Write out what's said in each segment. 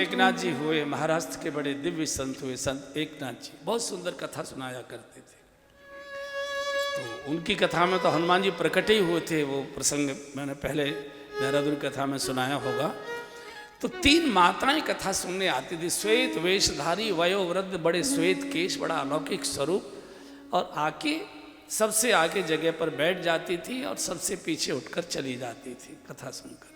एकनाथ जी हुए, महाराष्ट्र के बड़े दिव्य संत हुए, संत एकनाथ जी बहुत सुंदर कथा सुनाया करते थे। तो उनकी कथा में तो हनुमान जी प्रकट ही हुए थे, वो प्रसंग मैंने पहले देहरादून कथा में सुनाया होगा। तो 3 माताएं कथा सुनने आती थी, श्वेत वेशधारी वयोवृद्ध, बड़े श्वेत केश, बड़ा अलौकिक स्वरूप, और आके सबसे आगे जगह पर बैठ जाती थी और सबसे पीछे उठकर चली जाती थी कथा सुनकर।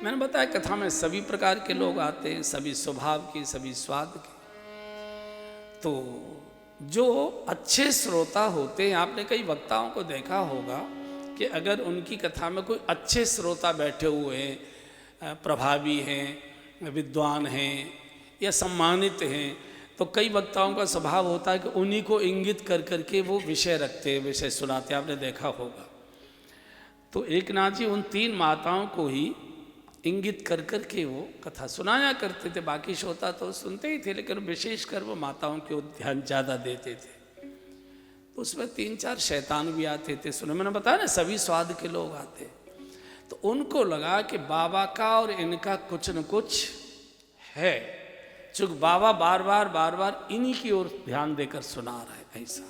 मैंने बताया कथा में सभी प्रकार के लोग आते हैं, सभी स्वभाव के, सभी स्वाद के। तो जो अच्छे श्रोता होते हैं, आपने कई वक्ताओं को देखा होगा कि अगर उनकी कथा में कोई अच्छे श्रोता बैठे हुए हैं, प्रभावी हैं, विद्वान हैं या सम्मानित हैं, तो कई वक्ताओं का स्वभाव होता है कि उन्हीं को इंगित कर करके वो विषय रखते हैं, विषय सुनाते, आपने देखा होगा। तो एकनाथ जी उन 3 माताओं को ही इंगित कर करके वो कथा सुनाया करते थे। बाकी श्रोता तो सुनते ही थे, लेकिन विशेषकर वो माताओं के ध्यान ज़्यादा देते थे। तो उसमें 3-4 शैतान भी आते थे सुने, मैंने बताया ना सभी स्वाद के लोग आते। तो उनको लगा कि बाबा का और इनका कुछ न कुछ है, चूंकि बाबा बार बार इन्हीं की ओर ध्यान देकर सुना रहे हैं। ऐसा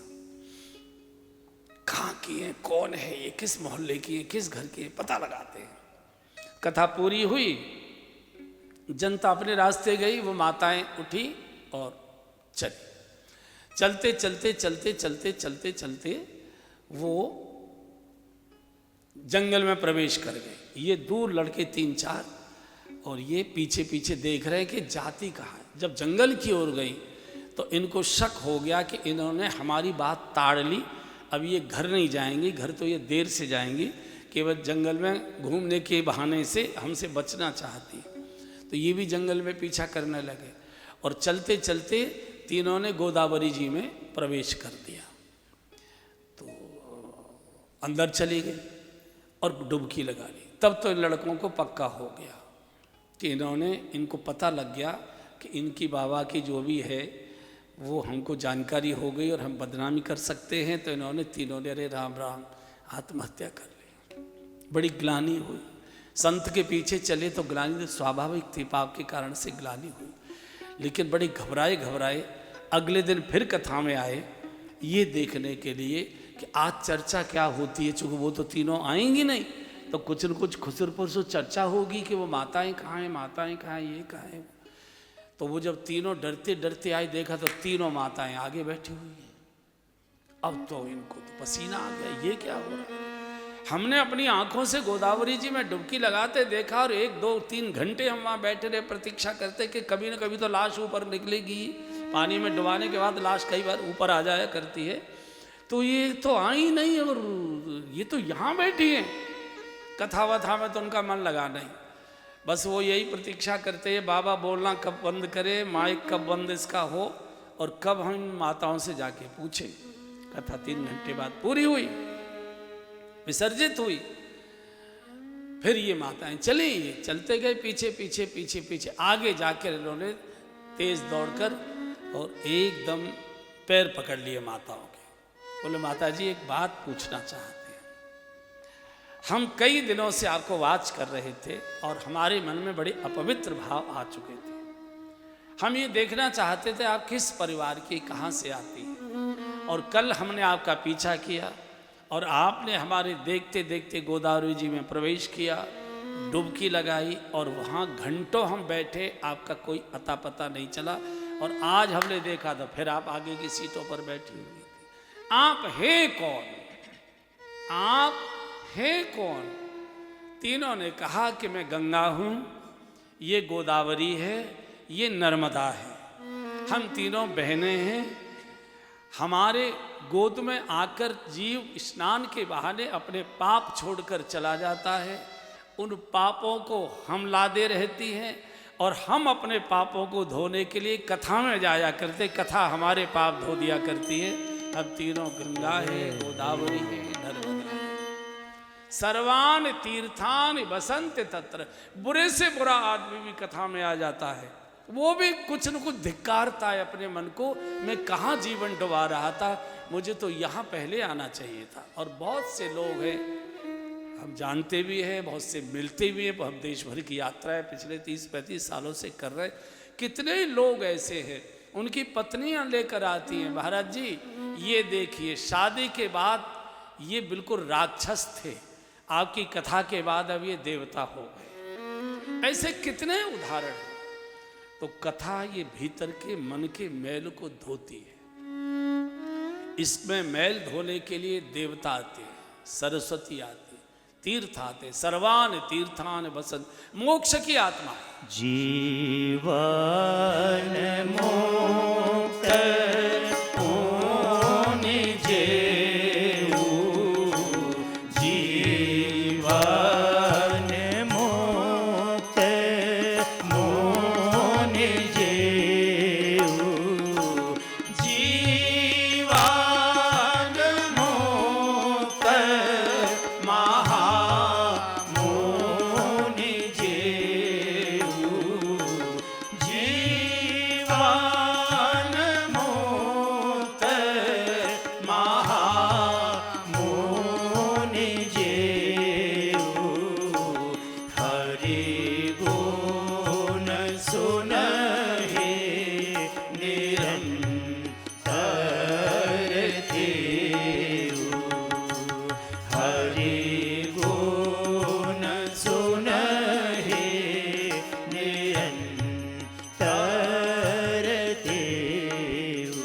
कहाँ की है, कौन है ये, किस मोहल्ले की है, किस घर की है, पता लगाते हैं। कथा पूरी हुई, जनता अपने रास्ते गई, वो माताएं उठी और चली। चलते चलते चलते चलते चलते चलते वो जंगल में प्रवेश कर गए। ये दूर लड़के 3-4 और ये पीछे पीछे देख रहे हैं कि जाति कहाँ है। जब जंगल की ओर गई तो इनको शक हो गया कि इन्होंने हमारी बात ताड़ ली, अब ये घर नहीं जाएंगी, घर तो ये देर से जाएंगी, केवल जंगल में घूमने के बहाने से हमसे बचना चाहती। तो ये भी जंगल में पीछा करने लगे और चलते चलते तीनों ने गोदावरी जी में प्रवेश कर दिया। तो अंदर चली गई और डुबकी लगा ली। तब तो इन लड़कों को पक्का हो गया कि इनको पता लग गया कि इनकी बाबा की जो भी है वो हमको जानकारी हो गई और हम बदनामी कर सकते हैं। तो इन्होंने तीनों ने अरे राम राम आत्महत्या कर ली। बड़ी ग्लानि हुई। संत के पीछे चले तो ग्लानि तो स्वाभाविक थी, पाप के कारण से ग्लानि हुई, लेकिन बड़े घबराए अगले दिन फिर कथा में आए ये देखने के लिए कि आज चर्चा क्या होती है। चूँकि वो तो तीनों आएंगी नहीं, तो कुछ न कुछ खुसर पुसर चर्चा होगी कि वो माताएं कहाँ हैं, माताएं कहाँ हैं, ये कहाँ है। तो वो जब तीनों डरते डरते आए, देखा तो तीनों माताएं आगे बैठी हुई हैं। अब तो इनको तो पसीना आ गया, ये क्या हो रहा है। हमने अपनी आंखों से गोदावरी जी में डुबकी लगाते देखा और 1, 2, 3 घंटे हम वहाँ बैठे रहे प्रतीक्षा करते कि कभी न कभी तो लाश ऊपर निकलेगी। पानी में डुबाने के बाद लाश कई बार ऊपर आ जाया करती है। तो ये तो आई नहीं और ये तो यहाँ बैठी हैं। कथा वथा में तो उनका मन लगा नहीं, बस वो यही प्रतीक्षा करते हैं बाबा बोलना कब बंद करे, माइक कब बंद इसका हो और कब हम माताओं से जाके पूछें। कथा 3 घंटे बाद पूरी हुई, विसर्जित हुई। फिर ये माताएं चली, ये चलते गए पीछे पीछे पीछे पीछे। आगे जाकर इन्होंने तेज दौड़कर और एकदम पैर पकड़ लिए माताओं के। बोले माता जी एक बात पूछना चाहते हैं। हम कई दिनों से आपको वाच कर रहे थे और हमारे मन में बड़े अपवित्र भाव आ चुके थे। हम ये देखना चाहते थे आप किस परिवार की, कहाँ से आती है। और कल हमने आपका पीछा किया और आपने हमारे देखते देखते गोदावरी जी में प्रवेश किया, डुबकी लगाई और वहाँ घंटों हम बैठे, आपका कोई अता पता नहीं चला। और आज हमने देखा तो फिर आप आगे की सीटों पर बैठी हुई थी। आप हैं कौन, आप हैं कौन। तीनों ने कहा कि मैं गंगा हूँ, ये गोदावरी है, ये नर्मदा है। हम तीनों बहनें हैं। हमारे गोद में आकर जीव स्नान के बहाने अपने पाप छोड़कर चला जाता है। उन पापों को हम लादे रहती हैं और हम अपने पापों को धोने के लिए कथा में जाया करते, कथा हमारे पाप धो दिया करती है। अब तीनों गंगा है, गोदावरी है, नर्मदा है। सर्वान तीर्थान बसंत तत्र। बुरे से बुरा आदमी भी कथा में आ जाता है, वो भी कुछ न कुछ धिक्कारता है अपने मन को, मैं कहाँ जीवन डुबा रहा था, मुझे तो यहाँ पहले आना चाहिए था। और बहुत से लोग हैं हम जानते भी हैं, बहुत से मिलते भी हैं, हम देश भर की यात्राएं पिछले 30-35 सालों से कर रहे हैं। कितने लोग ऐसे हैं, उनकी पत्नियां लेकर आती हैं, महाराज जी ये देखिए शादी के बाद ये बिल्कुल राक्षस थे, आपकी कथा के बाद अब ये देवता हो गए। ऐसे कितने उदाहरण हैं। तो कथा ये भीतर के मन के मैल को धोती है। इसमें मैल धोने के लिए देवता आते हैं, सरस्वती आती, तीर्थ आते, सर्वान तीर्थान बसन, मोक्ष की आत्मा जीवन मोक्त होने जेऊ, जीवन मोक्त मोने जेऊ, जीवन मोक्त महा मोने जेऊ, जीवन मोक्त महा मोने जेऊ, हरि गुण सुनहि निरंतर देऊ, हरि गुण सुनहि निरंतर देऊ।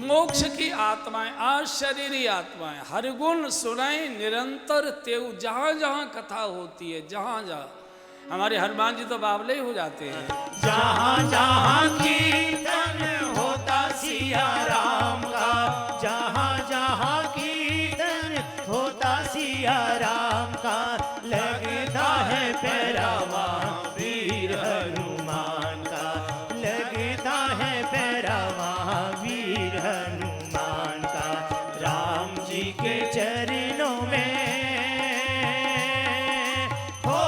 मोक्ष की आत्माएं, अशरीरी आत्माएं, हर गुण सुनाई निरंतर तेऊ। जहां जहां कथा होती है, जहां जहां हमारे हनुमान जी तो बावले ही हो जाते हैं। जहाँ जहाँ कीर्तन होता सिया राम का, जहाँ जहाँ कीर्तन होता सिया राम का, लगता है पैरावा वीर हनुमान का, लगता है पैरावा वीर हनुमान का। राम जी के चरणों में हो,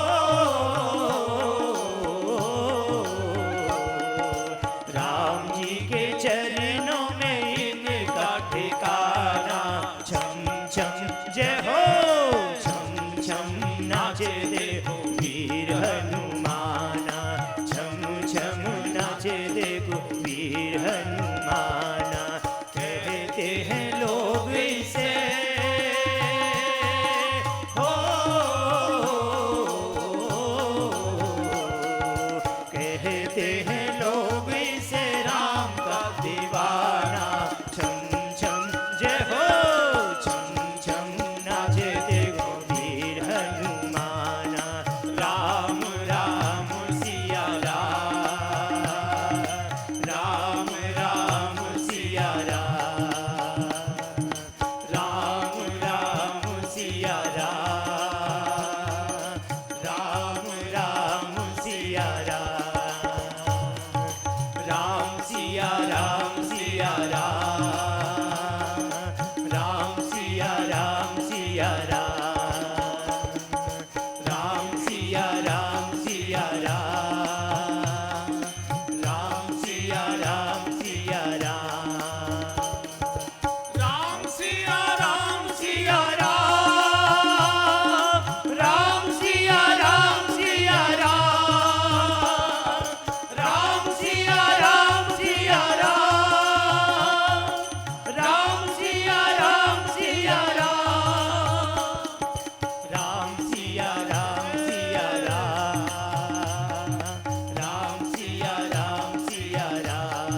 राम जी के चरणों में इनका ठिकाना। छम छम जय हो, छम छम नाचे देखो वीर हनुमाना, छम छम नाचे देखो वीर हनुमाना। कहते हैं लोग इसे हो, कहते हैं लोग इसे राम का दीवाना। छम छम जय हो, छम छम नाचे देखो वीर हनुमाना। राम राम सिया राम, राम राम सिया राम, राम राम सिया राम, राम राम सिया राम, राम सिया राम सिया राम, राम सिया राम सिया राम, राम सिया राम सिया राम, राम सिया राम सिया राम, राम सिया राम सिया राम, राम सिया राम सिया राम, राम सिया राम सिया राम, राम सिया राम सिया राम, राम सिया राम सिया राम, राम सिया राम सिया राम,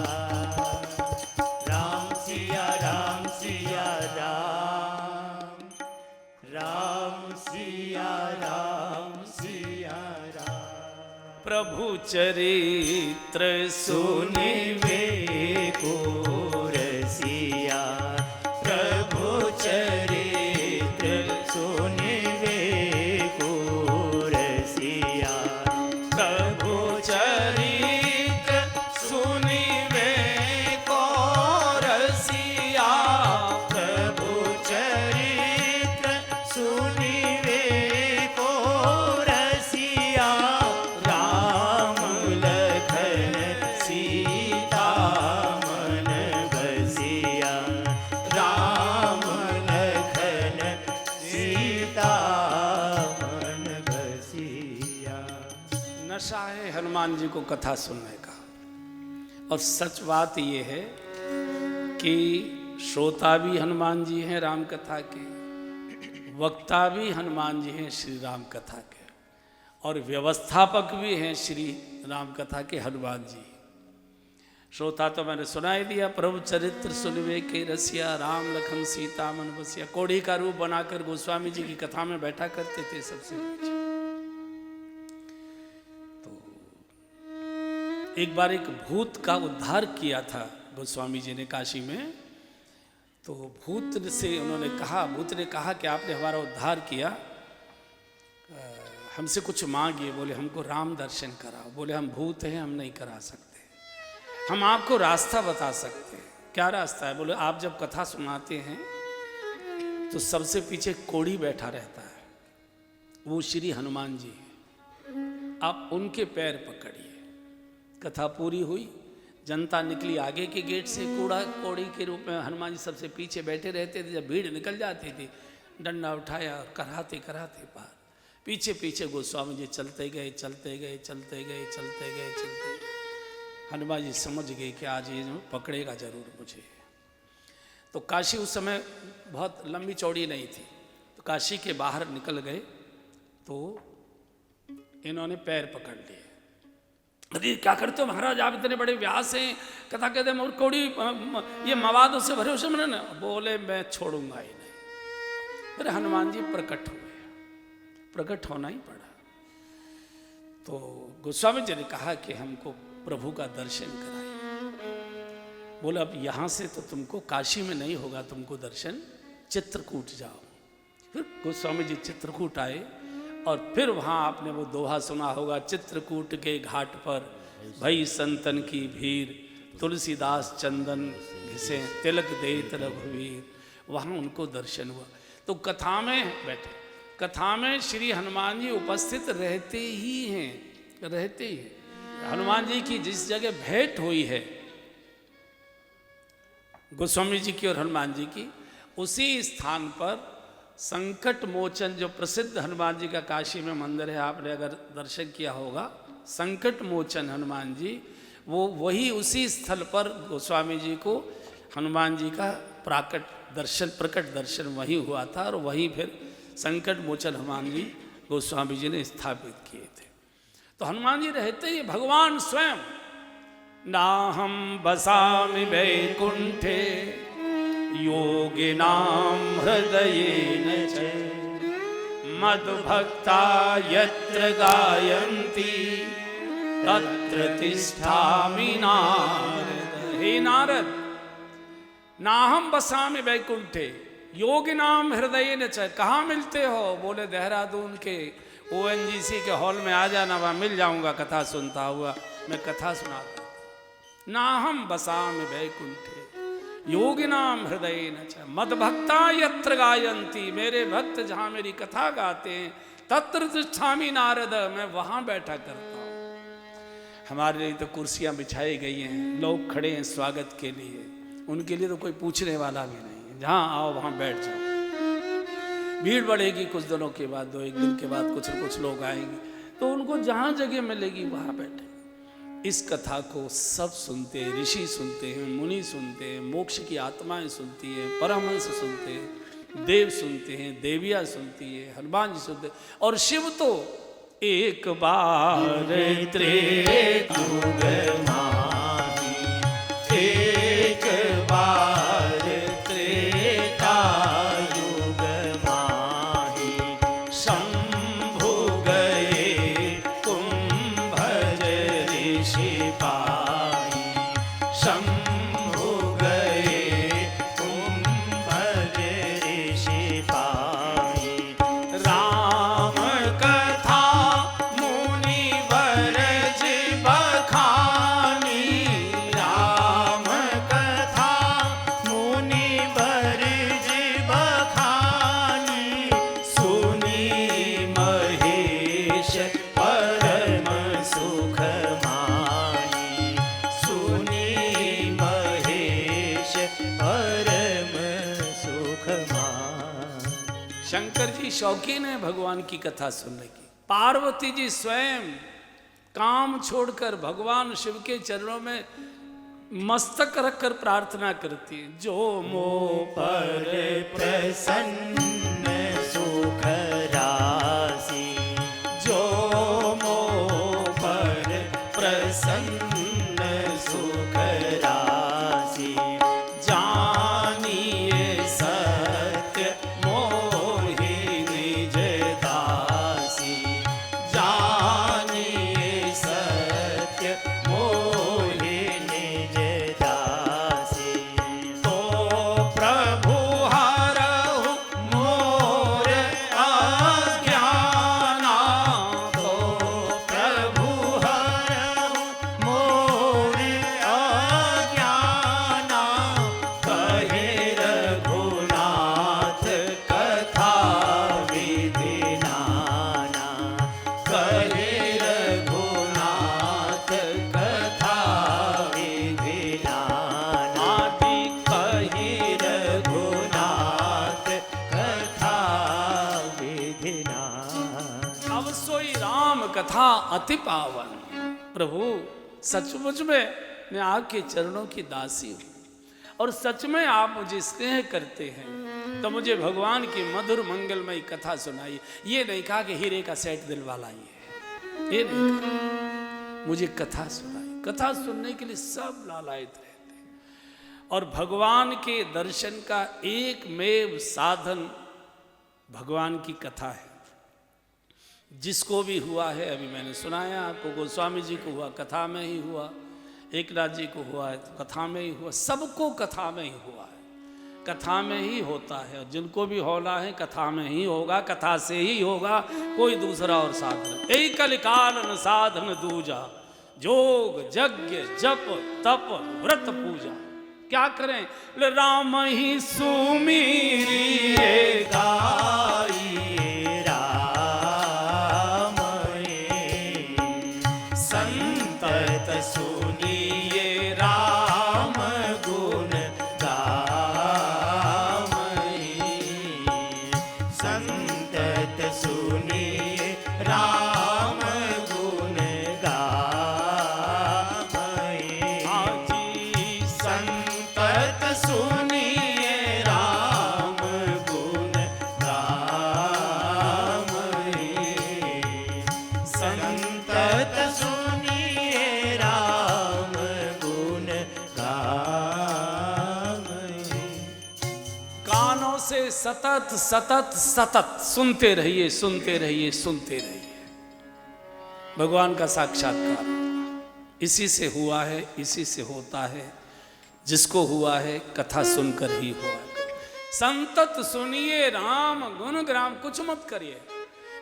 राम सिया राम सिया राम, राम सिया राम सिया राम। प्रभु चरित्र सुने वे को रसिया, प्रभु चरित्र सुने वे को रसिया, प्रभु चरित्र सुनिवे को रसिया, प्रभु चरित्र सुनिवे को रसिया। राम लखन सीता हनुमान जी को कथा सुनने का। और सच बात ये है कि श्रोता भी हनुमान जी हैं राम कथा के, वक्ता भी हनुमान जी हैं श्री राम कथा के, और व्यवस्थापक भी हैं श्री राम कथा के हनुमान जी। श्रोता तो मैंने सुनाई दिया, प्रभु चरित्र सुनवे के रसिया, राम लखन सीता मन बसिया। कोढ़ी का रूप बनाकर गोस्वामी जी की कथा में बैठा करते थे सबसे पीछे। तो एक बार एक भूत का उद्धार किया था गोस्वामी जी ने काशी में। तो भूत से उन्होंने कहा, भूत ने कहा कि आपने हमारा उद्धार किया, हमसे कुछ मांगिए। बोले हमको राम दर्शन कराओ। बोले हम भूत हैं, हम नहीं करा सकते, हम आपको रास्ता बता सकते हैं। क्या रास्ता है? बोले आप जब कथा सुनाते हैं तो सबसे पीछे कोढ़ी बैठा रहता है, वो श्री हनुमान जी हैं, आप उनके पैर पकड़िए। कथा पूरी हुई, जनता निकली आगे के गेट से, कोढ़ी के रूप में हनुमान जी सबसे पीछे बैठे रहते थे। जब भीड़ निकल जाती थी, डंडा उठाया और कराते कराते पार, पीछे पीछे गोस्वामी जी चलते गए चलते गए चलते गए चलते गए चलते गए। हनुमान जी समझ गए कि आज ये जो पकड़ेगा जरूर मुझे। तो काशी उस समय बहुत लंबी चौड़ी नहीं थी, तो काशी के बाहर निकल गए तो इन्होंने पैर पकड़ लिए। अरे क्या करते हो महाराज, आप इतने बड़े व्यास हैं, कथा कहते हैं, और कौड़ी ये मवादों से भरे उसे मैंने। बोले मैं छोड़ूंगा ही नहीं। फिर हनुमान जी प्रकट हुए, प्रकट होना ही पड़ा। तो गोस्वामी जी ने कहा कि हमको प्रभु का दर्शन कराइए। बोले अब यहाँ से तो तुमको काशी में नहीं होगा, तुमको दर्शन चित्रकूट जाओ। फिर गोस्वामी जी चित्रकूट आए, और फिर वहाँ आपने वो दोहा सुना होगा, चित्रकूट के घाट पर भई संतन की भीड़, तुलसीदास चंदन घिसे तिलक देत रघुवीर। वहाँ उनको दर्शन हुआ। तो कथा में बैठे, कथा में श्री हनुमान जी उपस्थित रहते ही हैं, रहते ही हैं। हनुमान जी की जिस जगह भेंट हुई है गोस्वामी जी की और हनुमान जी की, उसी स्थान पर संकट मोचन, जो प्रसिद्ध हनुमान जी का काशी में मंदिर है, आपने अगर दर्शन किया होगा, संकट मोचन हनुमान जी, वो वही उसी स्थल पर गोस्वामी जी को हनुमान जी का प्रकट दर्शन वहीं हुआ था, और वहीं फिर संकट मोचन हनुमान जी गोस्वामी जी ने स्थापित किए थे। तो हनुमान जी रहते ही भगवान स्वयं, नाहं बसामि वैकुंठे योगिनां हृदयेन च, मद्भक्ता यत्र गायन्ति तत्र तिष्ठामि नारद। हे नारद, नाहं बसामि वैकुंठे योगिनां हृदयेन च। कहाँ मिलते हो? बोले देहरादून के ONGC के हॉल में आ जाना, वहाँ मिल जाऊंगा कथा सुनता हुआ। मैं कथा सुनाता। नाहं बसामि वैकुंठे योगिनाम हृदयेन च, मद्भक्ता यत्र गायन्ति। मेरे भक्त जहाँ मेरी कथा गाते हैं, तत्र तिष्ठामि नारद, मैं वहाँ बैठा करता हूँ। हमारे लिए तो कुर्सियाँ बिछाई गई हैं, लोग खड़े हैं स्वागत के लिए, उनके लिए तो कोई पूछने वाला भी नहीं है। जहाँ आओ वहाँ बैठ जाओ। भीड़ बढ़ेगी कुछ दिनों के बाद, 2-1 दिन के बाद कुछ न कुछ लोग आएंगे, तो उनको जहाँ जगह मिलेगी वहाँ बैठे। इस कथा को सब सुनते हैं, ऋषि सुनते हैं, मुनि सुनते हैं, मोक्ष की आत्माएं सुनती हैं, परमहंस सुनते हैं, देव सुनते हैं, देवियाँ सुनती है, हनुमान जी सुनते हैं, और शिव तो एक बार त्रेतुग माही, एक बार त्रेता युग माही, शंभु गए कुंभज ऋषि पाही, शंभु गए कुंभज ऋषि पाही। राम कथा मुनिवर जी बखानी, राम कथा मुनिवर जी बखानी, सुनी महेश परम सुख माही, सुनी महेश परम सुख माही। शंकर जी शौकीन है भगवान की कथा सुनने की। पार्वती जी स्वयं काम छोड़कर भगवान शिव के चरणों में मस्तक रखकर प्रार्थना करती है, जो मोह पर प्रसन्न सुख राशि, जो मोह पर प्रसन्न सुख राशि, जानिए सत्य मोहि निज दासी, जानिए सत्य मोहि निज दासी। तो प्रभु हरहु मोर अज्ञाना, तो प्रभु हरहु मोर अज्ञाना, कहे रघुनाथ कथा विधि नाना, कहे रघुनाथ कथा विधि नाना, कहे रघुनाथ कथा विधि नाना। अब सोई राम कथा अति पावन। प्रभु सचमुच में मैं आपके चरणों की दासी हूँ, और सच में आप मुझे स्नेह करते हैं, तो मुझे भगवान की मधुर मंगलमयी कथा सुनाई। ये नहीं कहा कि हीरे का सेट दिलवा लाइए, ये नहीं कहा, मुझे कथा सुनाई। कथा सुनने के लिए सब लालायित रहते हैं, और भगवान के दर्शन का एकमेव साधन भगवान की कथा है। जिसको भी हुआ है, अभी मैंने सुनाया आपको, गोस्वामी जी को हुआ कथा में ही हुआ, एकनाथ जी को हुआ है कथा में ही हुआ, सबको कथा में ही हुआ है, कथा में ही होता है। और जिनको भी होना है कथा में ही होगा, कथा से ही होगा, कोई दूसरा और साधन। यही कलिकाल साधन दूजा, जोग यज्ञ जप तप व्रत पूजा। क्या करें? ले राम ही सुमीरिए गाइए राम ही, संतत सुनिए राम गुण गावई, संतत सुनिए राम गुण गावई, आजी संतत सुनिए राम गुण गावई, संतत सुनिए राम गुण गावई। कानों से सतत सतत सतत सुनते रहिए, सुनते रहिए, सुनते रहिए। भगवान का साक्षात्कार इसी से हुआ है, इसी से होता है। जिसको हुआ है कथा सुनकर ही हुआ है। संतत सुनिए राम गुण ग्राम, कुछ मत करिए।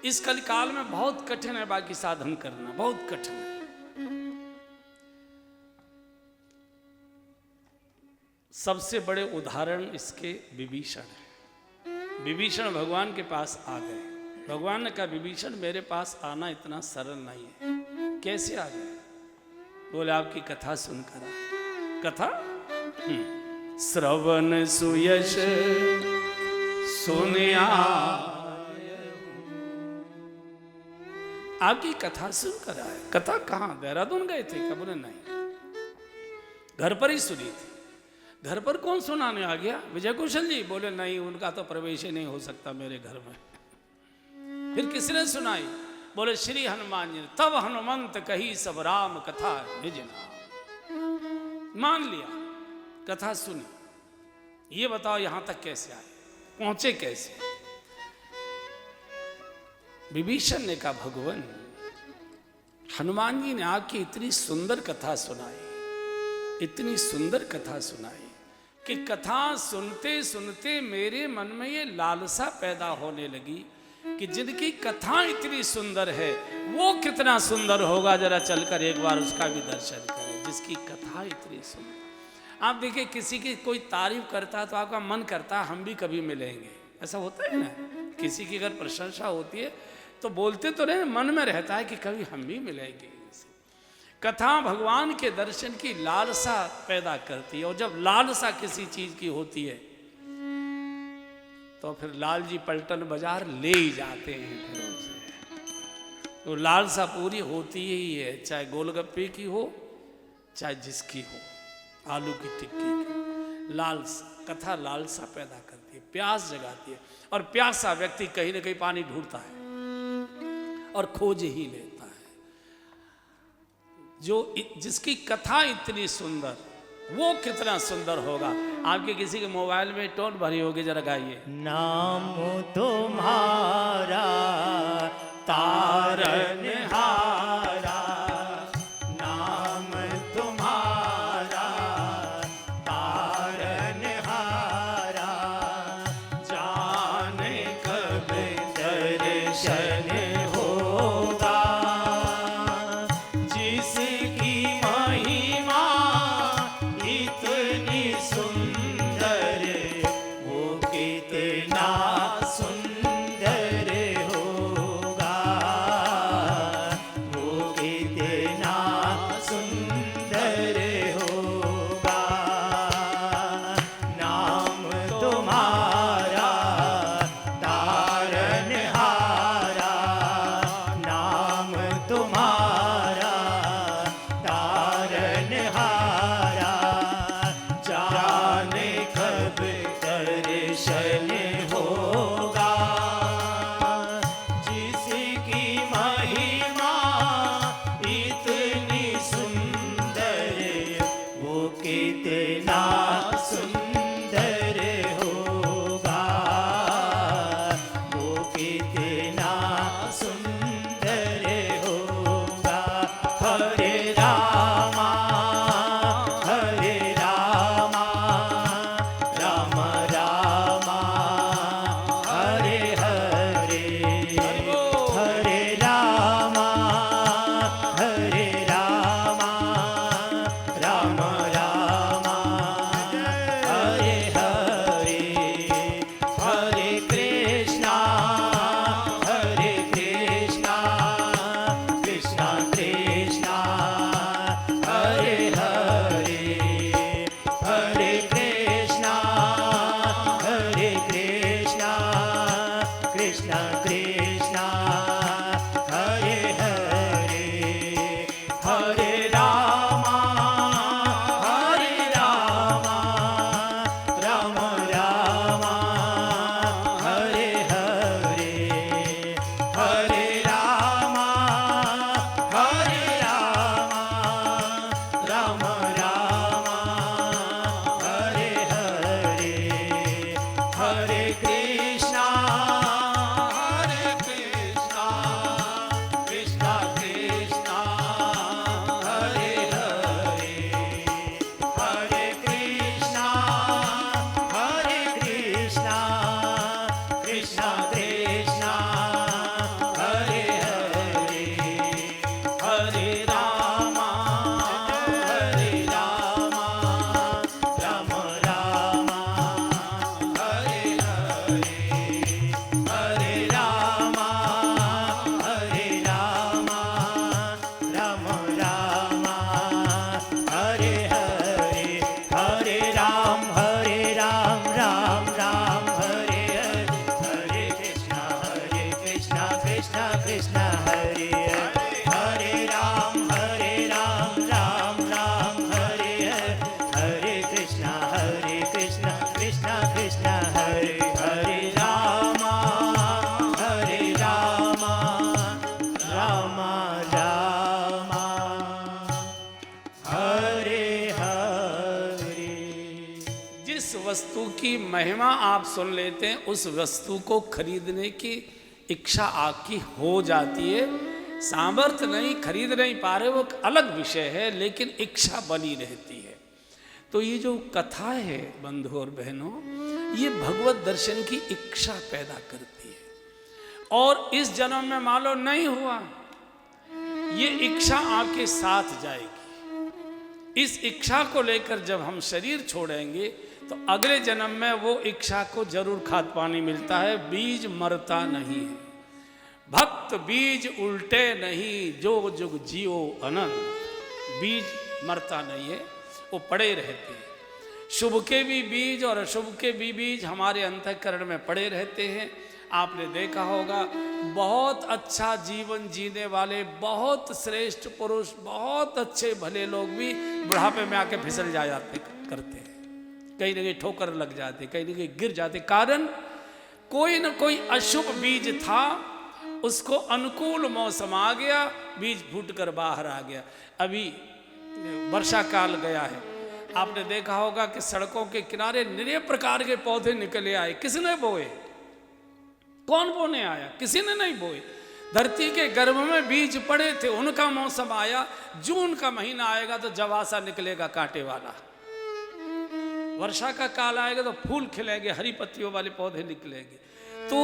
इस कलिकाल में बहुत कठिन है बाकी साधन करना, बहुत कठिन है। सबसे बड़े उदाहरण इसके विभीषण है। विभीषण भगवान के पास आ गए। भगवान ने कहा विभीषण मेरे पास आना इतना सरल नहीं है। कैसे आ गए? बोले आपकी कथा सुनकर आए। कथा? श्रवण सुयश सुनिया, आपकी कथा सुनकर आए। कथा कहाँ? देहरादून गए थे? क्या? बोले नहीं, घर पर ही सुनी थी। घर पर कौन सुनाने आ गया? विजय कौशल जी? बोले नहीं, उनका तो प्रवेश ही नहीं हो सकता मेरे घर में। फिर किसने सुनाई? बोले श्री हनुमान जी ने। तब हनुमंत कही सब राम कथा निज नाम। मान लिया, कथा सुनी। ये बताओ यहां तक कैसे आए, पहुंचे कैसे? विभीषण ने कहा भगवान, हनुमान जी ने आपकी इतनी सुंदर कथा सुनाई, इतनी सुंदर कथा सुनाई कि कथा सुनते सुनते मेरे मन में ये लालसा पैदा होने लगी कि जिनकी कथा इतनी सुंदर है वो कितना सुंदर होगा। जरा चलकर एक बार उसका भी दर्शन करें, जिसकी कथा इतनी सुंदर। आप देखिए, किसी की कोई तारीफ करता है तो आपका मन करता है हम भी कभी मिलेंगे। ऐसा होता है ना? किसी की अगर प्रशंसा होती है तो बोलते तो नहीं, मन में रहता है कि कभी हम भी मिलेंगे। कथा भगवान के दर्शन की लालसा पैदा करती है, और जब लालसा किसी चीज की होती है तो फिर लाल जी पलटन बाजार ले ही जाते हैं फिर उसे। तो लालसा पूरी होती ही है, चाहे गोलगप्पे की हो चाहे जिसकी हो, आलू की टिक्की की। लालसा, कथा लालसा पैदा करती है, प्यास जगाती है, और प्यासा व्यक्ति कहीं ना कहीं पानी ढूंढता है और खोज ही लेता है। जिसकी कथा इतनी सुंदर, वो कितना सुंदर होगा। आपके किसी के मोबाइल में टोन भरी होगी, जरा गाइए। नाम तुम्हारा तारनहारा, नाम तुम्हारा तारनहारा, जाने कब दर्शन होगा, जिसकी महिमा इतनी सुंदर, वो कितना सुंदर होगा, वो कितना सुंदर होगा। नाम तुम्हारा तारनहारा, नाम तुम्हारा तारनहारा, जाने कब दर्शन होगा, जिसकी महिमा इतनी सुंदर, वो कितना सुंदर होगा, वो कितना सुंदर होगा। हरे रामा हरे रामा, राम रामा हरे हरे, हरे रामा हरे रामा, राम रामा हरे हरे, हरे कृष्णा कृष्णा कृष्णा हरे हरे, हरे कृष्णा कृष्णा कृष्णा हरे हरे, हरे रामा राम रामा हरे हरे, हरे रामा राम रामा हरे हरे, हरे कृष्णा कृष्णा कृष्णा हरे हरे, हरे कृष्णा कृष्णा कृष्णा हरे हरे, हरे रामा राम रामा हरे हरे, हरे रामा राम रामा हरे हरे, हरे राम राम राम हरे हरे, हरे कृष्णा कृष्णा कृष्णा हरे हरे, हरे राम राम राम हरे हरे, हरे कृष्णा कृष्णा कृष्णा हरे हरे, रामा रामा हरे हरे। जिस वस्तु की महिमा आप सुन लेते हैं, उस वस्तु को खरीदने की इच्छा आपकी हो जाती है। सामर्थ्य नहीं, खरीद नहीं पा रहे, वो एक अलग विषय है, लेकिन इच्छा बनी रहती है। तो ये जो कथा है बंधु और बहनों, ये भगवत दर्शन की इच्छा पैदा करती है। और इस जन्म में मान लो नहीं हुआ, ये इच्छा आपके साथ जाएगी। इस इच्छा को लेकर जब हम शरीर छोड़ेंगे तो अगले जन्म में वो इच्छा को जरूर खाद पानी मिलता है। बीज मरता नहीं है, भक्त बीज उल्टे नहीं, जो जुग जियो अनंत। बीज मरता नहीं है, वो पड़े रहते हैं। शुभ के भी बीज और अशुभ के भी बीज हमारे अंतःकरण में पड़े रहते हैं। आपने देखा होगा बहुत अच्छा जीवन जीने वाले बहुत श्रेष्ठ पुरुष, बहुत अच्छे भले लोग भी बुढ़ापे में आके फिसल जाते करते हैं, कहीं ना कहीं ठोकर लग जाते, कहीं ना कहीं गिर जाते। कारण कोई ना कोई अशुभ बीज था, उसको अनुकूल मौसम आ गया, बीज फूट कर बाहर आ गया। अभी वर्षा काल गया है, आपने देखा होगा कि सड़कों के किनारे निरे प्रकार के पौधे निकले आए। किसने बोए? कौन बोने आया? किसी ने नहीं बोए। धरती के गर्भ में बीज पड़े थे, उनका मौसम आया। जून का महीना आएगा तो जवासा निकलेगा कांटे वाला, वर्षा का काल आएगा तो फूल खिलेंगे, हरी पत्तियों वाले पौधे निकलेंगे। तो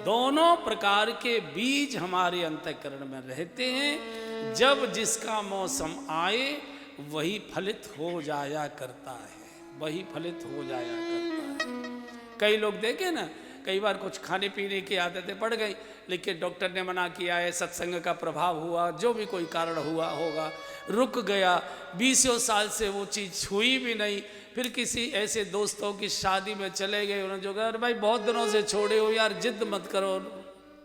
दोनों प्रकार के बीज हमारे अंतःकरण में रहते हैं। जब जिसका मौसम आए वही फलित हो जाया करता है, वही फलित हो जाया करता है। कई लोग देखे ना, कई बार कुछ खाने पीने की आदतें पड़ गई, लेकिन डॉक्टर ने मना किया है, सत्संग का प्रभाव हुआ, जो भी कोई कारण हुआ होगा, रुक गया, 20 साल से वो चीज़ हुई भी नहीं। फिर किसी ऐसे दोस्तों की शादी में चले गए, उन्होंने जो कहा अरे भाई बहुत दिनों से छोड़े हो यार, जिद मत करो।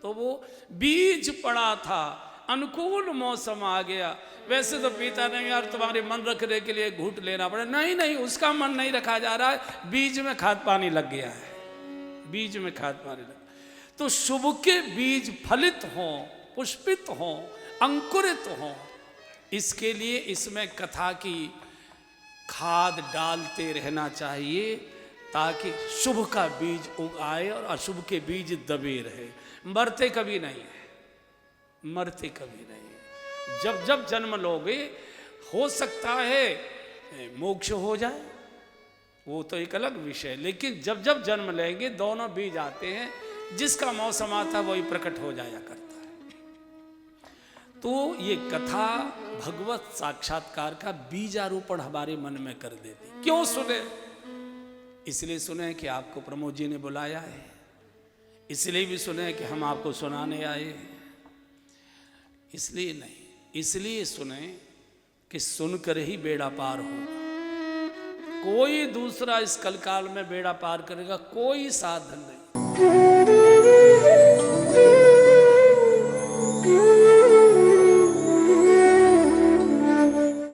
तो वो बीज पड़ा था, अनुकूल मौसम आ गया। वैसे तो पिता ने यार तुम्हारे मन रखने के लिए घूंट लेना पड़ा, नहीं नहीं, उसका मन नहीं रखा जा रहा है, बीज में खाद पानी लग गया है, बीज में खाद पानी लग। तो शुभ के बीज फलित हों, पुष्पित हों, अंकुरित हों, इसके लिए इसमें कथा की खाद डालते रहना चाहिए, ताकि शुभ का बीज उगाए और अशुभ के बीज दबे रहे। मरते कभी नहीं है, मरते कभी नहीं है। जब जब जन्म लोगे, हो सकता है मोक्ष हो जाए, वो तो एक अलग विषय, लेकिन जब जब जन्म लेंगे दोनों बीज आते हैं, जिसका मौसम आता है वही प्रकट हो जाया करता है। तो ये कथा भगवत साक्षात्कार का बीजारोपण हमारे मन में कर देती। क्यों सुने? इसलिए सुने कि आपको प्रमोद जी ने बुलाया है, इसलिए भी सुने कि हम आपको सुनाने आए हैं, इसलिए नहीं, इसलिए सुने कि सुनकर ही बेड़ा पार होगा। कोई दूसरा इस कलकाल में बेड़ा पार करेगा कोई साधन नहीं।